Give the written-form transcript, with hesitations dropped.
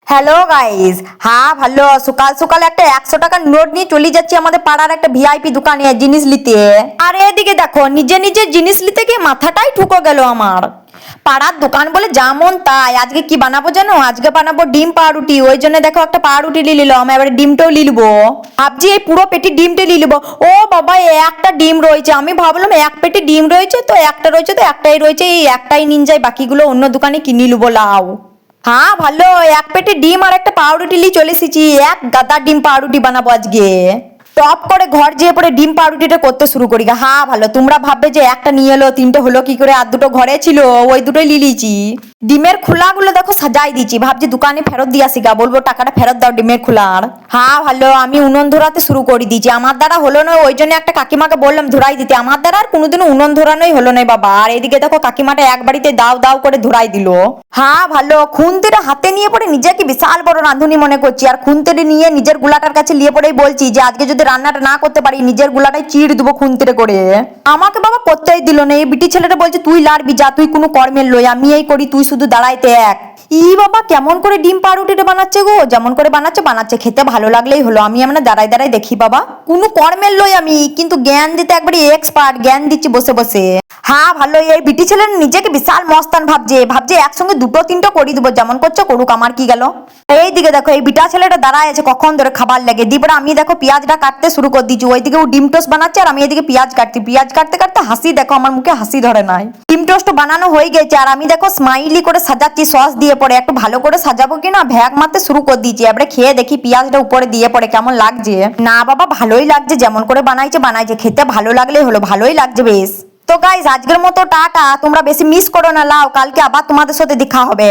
Hello guys, হ্যাঁ ভালো। সকাল সকাল একটা 100 টাকার নোট নিয়ে চলে যাচ্ছি আমাদের পাড়ার একটা ভিআইপি দোকানে জিনিস নিতে। আর এদিকে দেখো, নিজে নিজে জিনিস নিতে গিয়ে মাথাটাই ঠুকে গেল আমার। পাড়ার দোকান বলে যেমন তাই। আজকে কি বানাবো জানো? আজকে বানাবো ডিম পাউরুটি। ওই জন্য দেখো একটা পাউরুটি নিয়ে নিলাম, এবারে ডিমটাও নিয়ে নিবো। ভাবছি এই পুরো পেটি ডিমটা নিয়ে নিবো। ও বাবা, একটা ডিম রয়েছে। আমি ভাবলাম এক পেটি ডিম রয়েছে তো একটা রয়েছে তো একটাই রয়েছে, এই একটাই নিন যাই, বাকিগুলো অন্য দোকানে কিনে নেবো। লাও, হ্যাঁ ভালো। এক পেটে ডিম আর একটা পাউরুটি নিয়ে চলে এসেছি। এক গাদা ডিম পাউরুটি বানাবো আজকে। টপ করে ঘর যেয়ে পরে ডিম পাউরুটিটা করতে শুরু করি। হ্যাঁ ভালো। তোমরা ভাববে যে একটা নিয়ে এলো, তিনটে হলো কি করে? আর দুটো ঘরে ছিল, ওই দুটোই লিলিছি। ডিমের খোলাগুলো দেখো সাজাই দিচ্ছি। ভাবছি দোকানে ফেরত দিয়ে আসি গা, বলবো টাকাটা ফেরত দাও ডিমের খোলার। হ্যাঁ ভালো, আমি উনুন ধরাতে শুরু করে দিয়েছি। আমার দ্বারা হলো না, ওই জন্য একটা কাকিমাকে বললাম ধরাই দিতে। আমার দ্বারা আর কোনোদিনও উনুন ধরানোই হলো না বাবা। আর এদিকে দেখো কাকিমাটা এক বাড়িতে দাও দাও করে ধরাই দিল। হ্যাঁ ভালো। খুন্তিটা হাতে নিয়ে পড়ে নিজেকে বিশাল বড় রাঁধুনি মনে করছি। আর খুন্তিটা নিয়ে নিজের গুলাটার কাছে নিয়ে পড়েই বলছি যে আজকে যদি রান্নাটা না করতে পারি, নিজের গুলাটাই চিড় দেবো খুন্তিটা করে। আমাকে বাবা করতেই দিল না। এই বিটি ছেলেটা বলছে তুই লাড়বি যা, তুই কোনো কর্মের লই, আমি এই করি, তুই শুধু দাঁড়াইতে এক। ই বাবা, কেমন করে ডিম পাউরুটিটা বানাচ্ছে গো? যেমন করে বানাচ্ছে বানাচ্ছে, খেতে ভালো লাগলেই হলো। আমি আমরা দাঁড়াই দাঁড়াই দেখি বাবা। কোনো কর্মের লই আমি, কিন্তু জ্ঞান দিতে একবারে এক্সপার্ট, জ্ঞান দিচ্ছি বসে বসে। হ্যাঁ ভালো। এই বিটি ছেলে নিজেকে বিশাল মস্তান ভাবছে, ভাবছে একসঙ্গে দুটো তিনটো করে দিব। যেমন করছে করুক, আমার কি গেল। এই দিকে দেখো, এই বিটা ছেলেটা দাঁড়ায় আছে কখন ধরে খাবার লেগে। দিবরা আমি দেখো পেঁয়াজটা কাটতে শুরু করে দিচ্ছি। ওইদিকে ও ডিম টোস্ট বানাচ্ছে আর আমি এদিকে পেঁয়াজ কাটছি। পেঁয়াজ কাটতে কাটতে হাসি দেখো, আমার মুখে হাসি ধরে নাই। ডিম টোস্ট বানানো হয়ে গেছে আর আমি দেখো স্মাইলি করে সাজাচ্ছি সস দিয়ে। পরে একটু ভালো করে সাজাবো কিনা ভ্যাগ মারতে শুরু করে দিয়েছি। এবারে খেয়ে দেখি পেঁয়াজটা উপরে দিয়ে পরে কেমন লাগছে। না বাবা, ভালোই লাগছে। যেমন করে বানাইছে বানাইছে, খেতে ভালো লাগলেই হলো। ভালোই লাগছে বেশ। তো গাইস, আজকের মতো টাটা। তোমরা বেশি মিস করো না। লাও, কালকে আবার তোমাদের সাথে দেখা হবে।